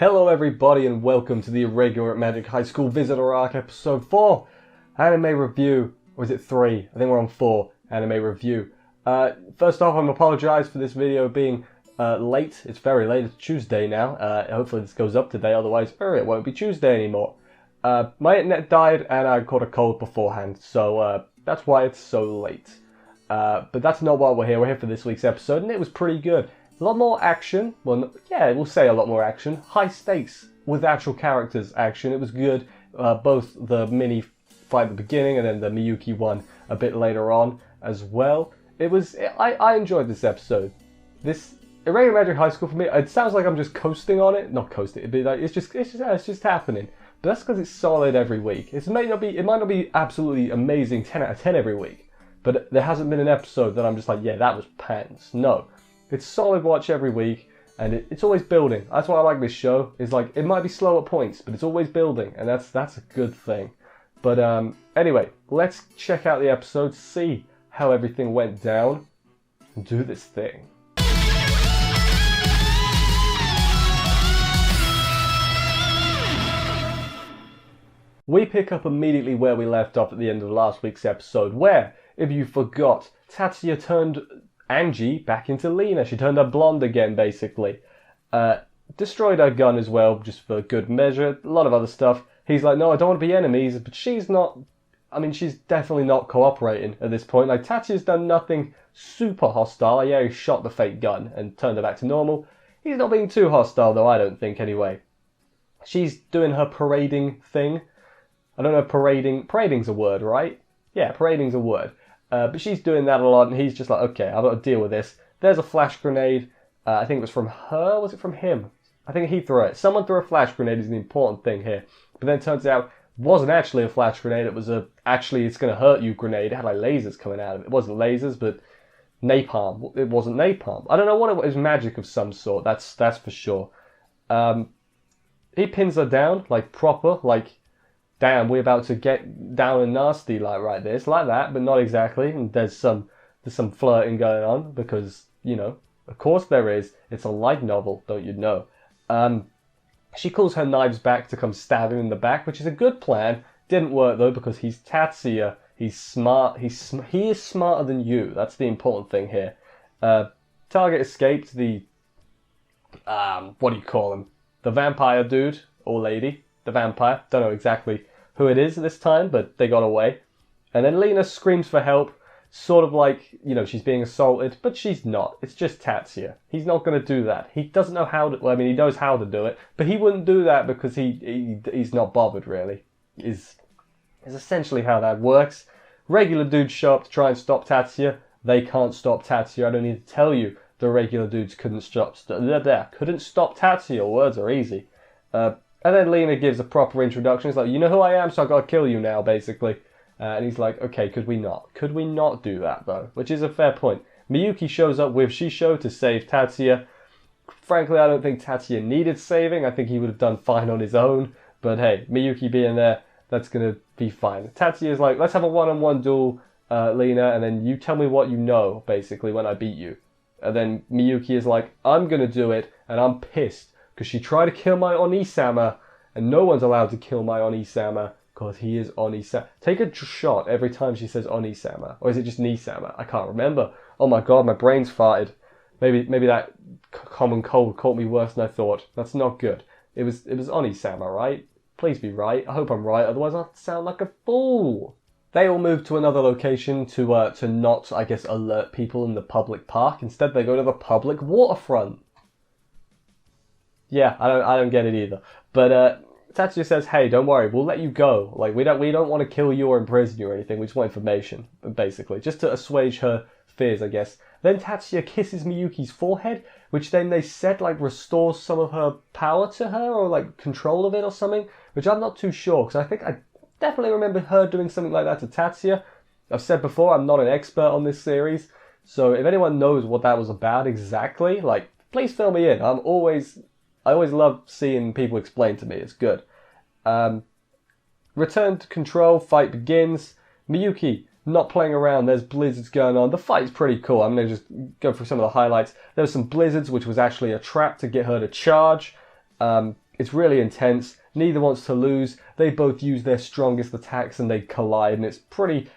Hello everybody and welcome to the Irregular Magic High School Visitor Arc episode 4 anime review, or is it 3? I think we're on 4 anime review. First off, I'm apologise for this video being late. It's very late, it's Tuesday now. Hopefully this goes up today, otherwise it won't be Tuesday anymore. My internet died and I caught a cold beforehand, so that's why it's so late. But that's not why we're here for this week's episode, and it was pretty good. A lot more action. Well, yeah, we'll say a lot more action. High stakes with actual characters action. It was good. Both the mini fight at the beginning and then the Miyuki one a bit later on as well. I enjoyed this episode. This Irregular Magic High School for me, it sounds like I'm just coasting on it. Not coasting, it'd be like it's just happening. But that's because it's solid every week. It might not be absolutely amazing 10 out of 10 every week. But there hasn't been an episode that I'm just like, yeah, that was pants. No. It's solid watch every week, and it's always building. That's why I like this show. It's like, it might be slow at points, but it's always building, and that's a good thing. But anyway, let's check out the episode, see how everything went down, and do this thing. We pick up immediately where we left off at the end of last week's episode, where, if you forgot, Tatia turned Angie back into Lena. She turned her blonde again, basically. Destroyed her gun as well, just for good measure. A lot of other stuff. He's like, no, I don't want to be enemies, but she's not... I mean, she's definitely not cooperating at this point. Like, Tatia's done nothing super hostile. Yeah, he shot the fake gun and turned her back to normal. He's not being too hostile, though, I don't think, anyway. She's doing her parading thing. I don't know if parading's a word, right? Yeah, parading's a word. But she's doing that a lot, and he's just like, okay, I've got to deal with this. There's a flash grenade. I think it was from her. Was it from him? I think he threw it. Someone threw a flash grenade is the important thing here. But then it turns out it wasn't actually a flash grenade. It was actually it's going to hurt you grenade. It had like lasers coming out of it. It wasn't lasers, but napalm. It wasn't napalm. I don't know what it was. Magic of some sort. That's for sure. He pins her down, like proper, like... Damn, we're about to get down and nasty like this, like that, but not exactly. And there's some flirting going on because, you know, of course there is. It's a light novel, don't you know? She calls her knives back to come stab him in the back, which is a good plan. Didn't work though because he's Tatsuya. He's smart. He is smarter than you. That's the important thing here. Target escaped. The what do you call him? The vampire dude or lady. The vampire. Don't know exactly who it is this time, but they got away. And then Lena screams for help, sort of like, you know, she's being assaulted, but she's not. It's just Tatsuya. He's not going to do that. He doesn't know how to, well, I mean, he knows how to do it, but he wouldn't do that because he's not bothered, really, is essentially how that works. Regular dudes show up to try and stop Tatsuya. They can't stop Tatsuya. I don't need to tell you the regular dudes couldn't stop Tatsuya. Words are easy. And then Lena gives a proper introduction. It's like, you know who I am, so I gotta kill you now, basically. And he's like, okay, could we not? Could we not do that, though? Which is a fair point. Miyuki shows up with Shisho to save Tatia. Frankly, I don't think Tatia needed saving. I think he would have done fine on his own. But hey, Miyuki being there, that's gonna be fine. Tatia is like, let's have a one-on-one duel, Lena, and then you tell me what you know, basically, when I beat you. And then Miyuki is like, I'm gonna do it, and I'm pissed. Because she tried to kill my Oni-sama, and no one's allowed to kill my Oni-sama, because he is Oni-sama. Take a shot every time she says Oni-sama, or is it just Ni-sama? I can't remember. Oh my god, my brain's farted. Maybe that common cold caught me worse than I thought. That's not good. It was Oni-sama, right? Please be right. I hope I'm right, otherwise I'll sound like a fool. They all move to another location to not, I guess, alert people in the public park. Instead, they go to the public waterfront. Yeah, I don't get it either. But Tatsuya says, hey, don't worry, we'll let you go. Like, we don't want to kill you or imprison you or anything. We just want information, basically. Just to assuage her fears, I guess. Then Tatsuya kisses Miyuki's forehead, which then they said, like, restores some of her power to her or, like, control of it or something. Which I'm not too sure, because I think I definitely remember her doing something like that to Tatsuya. I've said before, I'm not an expert on this series. So if anyone knows what that was about exactly, like, please fill me in. I always love seeing people explain to me. It's good. Return to control. Fight begins. Miyuki not playing around. There's blizzards going on. The fight's pretty cool. I'm going to just go through some of the highlights. There was some blizzards, which was actually a trap to get her to charge. It's really intense. Neither wants to lose. They both use their strongest attacks and they collide, and it's pretty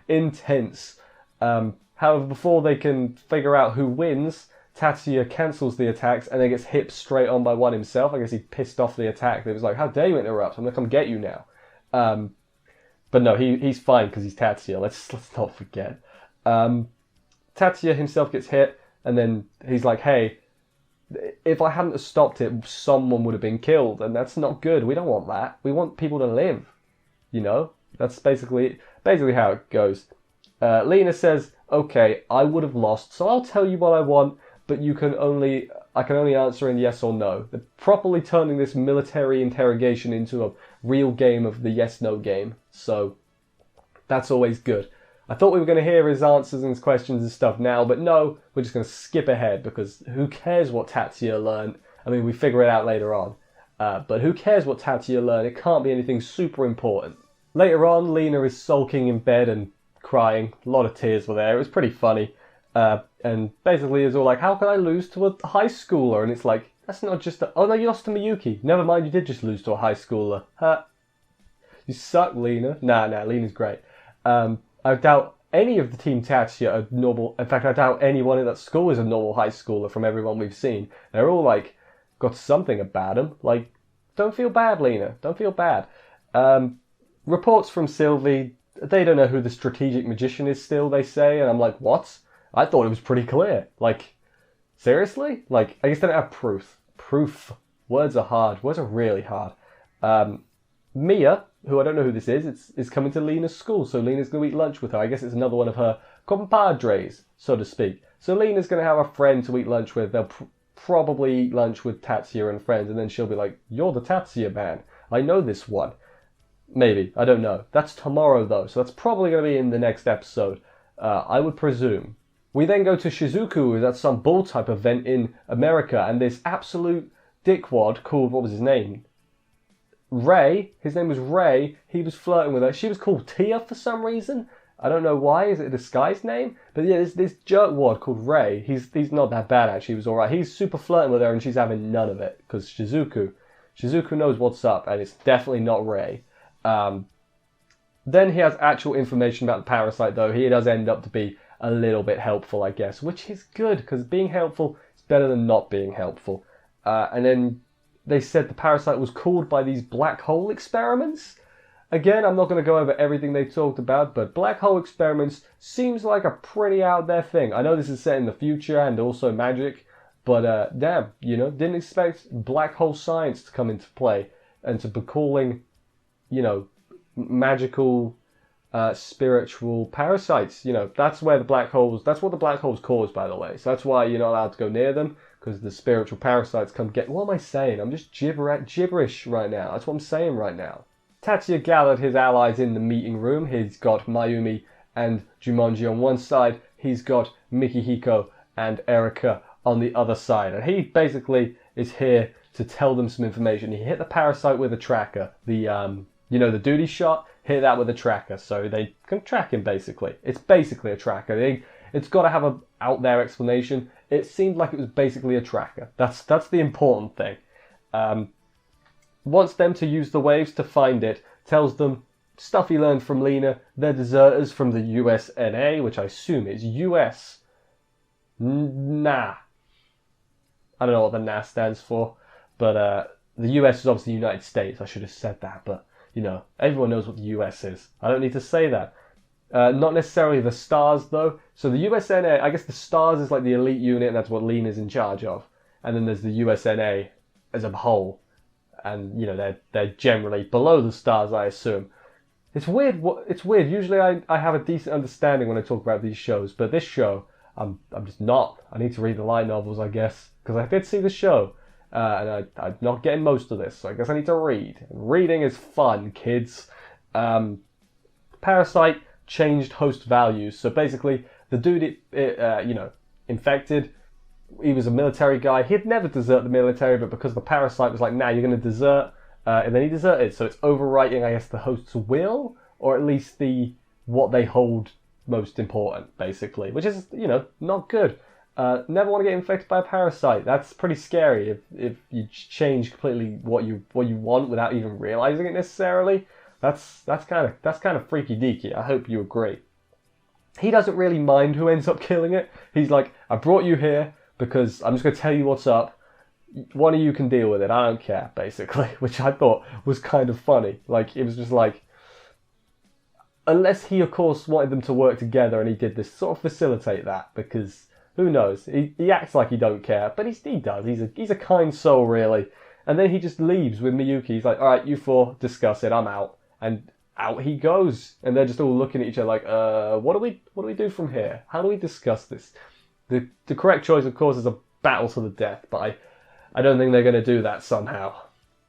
intense. However, before they can figure out who wins, Tatia cancels the attacks and then gets hit straight on by one himself. I guess he pissed off the attack. It was like, how dare you interrupt? I'm going to come get you now. But no, he's fine because he's Tatia. Let's not forget. Tatia himself gets hit, and then he's like, hey, if I hadn't have stopped it, someone would have been killed, and that's not good. We don't want that. We want people to live. You know? That's basically how it goes. Lena says, okay, I would have lost, so I'll tell you what I want, but I can only answer in yes or no. They're properly turning this military interrogation into a real game of the yes-no game, so that's always good. I thought we were going to hear his answers and his questions and stuff now, but no, we're just going to skip ahead because who cares what Tatia learned? I mean, we figure it out later on, but who cares what Tatia learned? It can't be anything super important. Later on, Lena is sulking in bed and crying. A lot of tears were there. It was pretty funny. And basically it's all like, how can I lose to a high schooler? And it's like, that's not just oh no, you lost to Miyuki. Never mind, you did just lose to a high schooler. You suck, Lena. Nah, Lena's great. I doubt any of the Team Tatia are normal. In fact, I doubt anyone in that school is a normal high schooler from everyone we've seen. They're all like, got something about them. Like, don't feel bad, Lena. Don't feel bad. Reports from Sylvie, they don't know who the strategic magician is still, they say, and I'm like, what? I thought it was pretty clear. Like, seriously? Like, I guess they don't have proof. Proof. Words are hard. Words are really hard. Mia, who I don't know who this is coming to Lena's school, so Lena's going to eat lunch with her. I guess it's another one of her compadres, so to speak. So Lena's going to have a friend to eat lunch with. They'll probably eat lunch with Tatia and friends, and then she'll be like, you're the Tatia man. I know this one. Maybe. I don't know. That's tomorrow, though, so that's probably going to be in the next episode, I would presume. We then go to Shizuku, who's at some bull type event in America, and this absolute dickwad called, what was his name? Ray. His name was Ray. He was flirting with her. She was called Tia for some reason. I don't know why. Is it a disguised name? But yeah, this jerkwad called Ray. He's not that bad, actually. He was alright. He's super flirting with her, and she's having none of it, because Shizuku knows what's up, and it's definitely not Ray. Then he has actual information about the parasite, though. He does end up to be a little bit helpful, I guess, which is good, because being helpful is better than not being helpful. And then they said the parasite was caused by these black hole experiments. Again, I'm not going to go over everything they talked about, but black hole experiments seems like a pretty out there thing. I know this is set in the future and also magic, but damn, didn't expect black hole science to come into play and to be calling, magical spiritual parasites. That's what the black holes cause, by the way. So that's why you're not allowed to go near them, because the spiritual parasites come get... What am I saying? I'm just gibberish right now. That's what I'm saying right now. Tatia gathered his allies in the meeting room. He's got Mayumi and Jumonji on one side. He's got Mikihiko and Erika on the other side. And he basically is here to tell them some information. He hit the parasite with a tracker. The duty shot, hit that with a tracker. So they can track him, basically. It's basically a tracker. It's got to have an out there explanation. It seemed like it was basically a tracker. That's the important thing. Wants them to use the waves to find it. Tells them stuff he learned from Lena. They're deserters from the USNA, which I assume is US. Nah. I don't know what the NA stands for. But the US is obviously the United States. I should have said that. But, everyone knows what the US is. I don't need to say that. Not necessarily the stars, though. So the USNA, I guess the stars is like the elite unit, and that's what Lena's in charge of. And then there's the USNA as a whole. And, they're generally below the stars, I assume. It's weird. It's weird. Usually I have a decent understanding when I talk about these shows. But this show, I'm just not. I need to read the light novels, I guess. Because I did see the show. And I'm not getting most of this. So I guess I need to read. And reading is fun, kids. Parasite changed host values. So basically, the dude, infected, he was a military guy. He'd never desert the military, but because the parasite was like, nah, you're going to desert, and then he deserted. So it's overwriting, I guess, the host's will, or at least what they hold most important, basically, which is, not good. Never want to get infected by a parasite. That's pretty scary if you change completely what you want without even realizing it necessarily. That's kind of freaky deaky. I hope you agree. He doesn't really mind who ends up killing it. He's like, I brought you here because I'm just going to tell you what's up. One of you can deal with it. I don't care, basically. Which I thought was kind of funny. Like, it was just like, unless he, of course, wanted them to work together and he did this, sort of facilitate that, because who knows? He acts like he don't care, but he does. He's a kind soul, really. And then he just leaves with Miyuki. He's like, all right, you four, discuss it. I'm out. And out he goes. And they're just all looking at each other like, what do we do from here? How do we discuss this? The correct choice, of course, is a battle to the death, but I don't think they're going to do that somehow.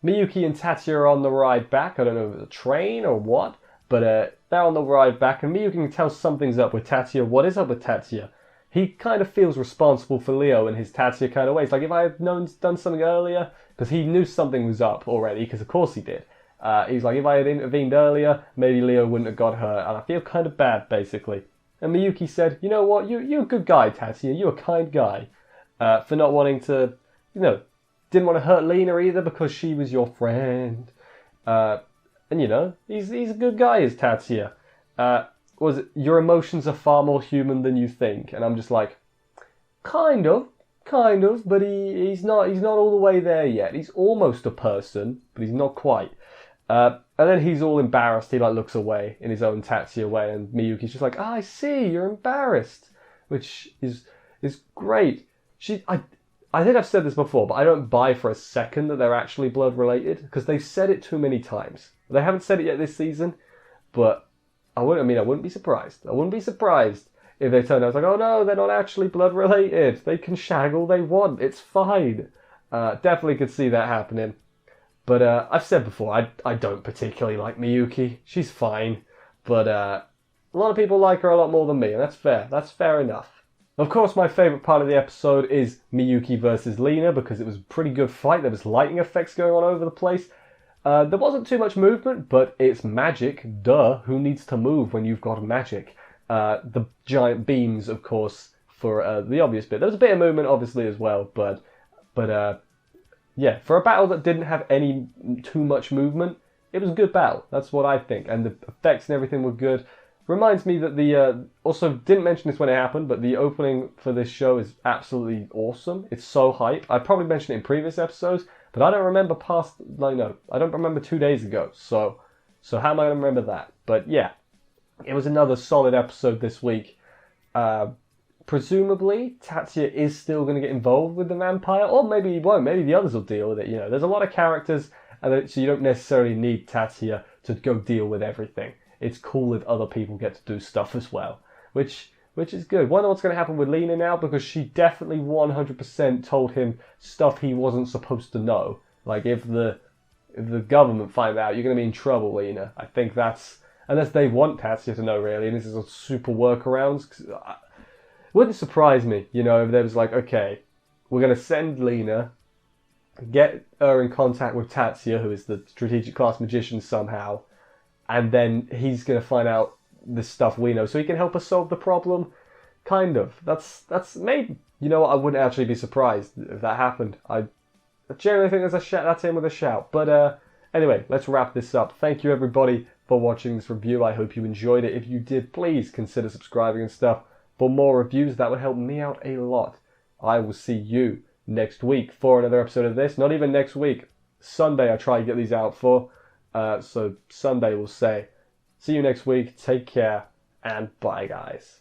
Miyuki and Tatia are on the ride back. I don't know if it's a train or what, but they're on the ride back, and Miyuki can tell something's up with Tatia. What is up with Tatia? He kind of feels responsible for Leo in his Tatia kind of ways. Like, if I had done something earlier, because he knew something was up already, because of course he did. He's like, if I had intervened earlier, maybe Leo wouldn't have got hurt, and I feel kind of bad, basically. And Miyuki said, you know what, you're a good guy, Tatia, you're a kind guy, for not wanting to, didn't want to hurt Lena either because she was your friend. And he's a good guy, is Tatia. Your emotions are far more human than you think. And I'm just like, kind of, but he's not all the way there yet. He's almost a person, but he's not quite. And then he's all embarrassed. He looks away in his own Tatia way, and Miyuki's just like, I see, you're embarrassed, which is great. I think I've said this before, but I don't buy for a second that they're actually blood related, because they've said it too many times. They haven't said it yet this season, but I wouldn't be surprised. I wouldn't be surprised if they turned out like, oh no, they're not actually blood related. They can shag all they want. It's fine. Definitely could see that happening. But I've said before, I don't particularly like Miyuki. She's fine. But a lot of people like her a lot more than me, and that's fair. That's fair enough. Of course, my favourite part of the episode is Miyuki versus Lena, because it was a pretty good fight. There was lighting effects going on over the place. There wasn't too much movement, but it's magic. Duh, who needs to move when you've got magic? The giant beams, of course, for the obvious bit. There was a bit of movement, obviously, as well, but yeah, for a battle that didn't have too much movement, it was a good battle. That's what I think, and the effects and everything were good. Reminds me that also didn't mention this when it happened, but the opening for this show is absolutely awesome. It's so hype. I probably mentioned it in previous episodes, but I don't remember I don't remember 2 days ago. So how am I going to remember that? But yeah, it was another solid episode this week. Presumably, Tatia is still going to get involved with the vampire, or maybe he won't. Maybe the others will deal with it. There's a lot of characters, so you don't necessarily need Tatia to go deal with everything. It's cool if other people get to do stuff as well, which is good. Wonder what's going to happen with Lena now, because she definitely 100% told him stuff he wasn't supposed to know. Like, if the government find out, you're going to be in trouble, Lena. I think that's, unless they want Tatia to know, really, and this is a super workarounds. Wouldn't surprise me, if there was like, okay, we're going to send Lena, get her in contact with Tatia, who is the strategic class magician somehow, and then he's going to find out this stuff we know, so he can help us solve the problem. Kind of. That's maybe, I wouldn't actually be surprised if that happened. I generally think that's in with a shout. But anyway, let's wrap this up. Thank you everybody for watching this review. I hope you enjoyed it. If you did, please consider subscribing and stuff for more reviews. That would help me out a lot. I will see you next week for another episode of this. Not even next week. Sunday I try to get these out for. So Sunday we'll say. See you next week. Take care. And bye, guys.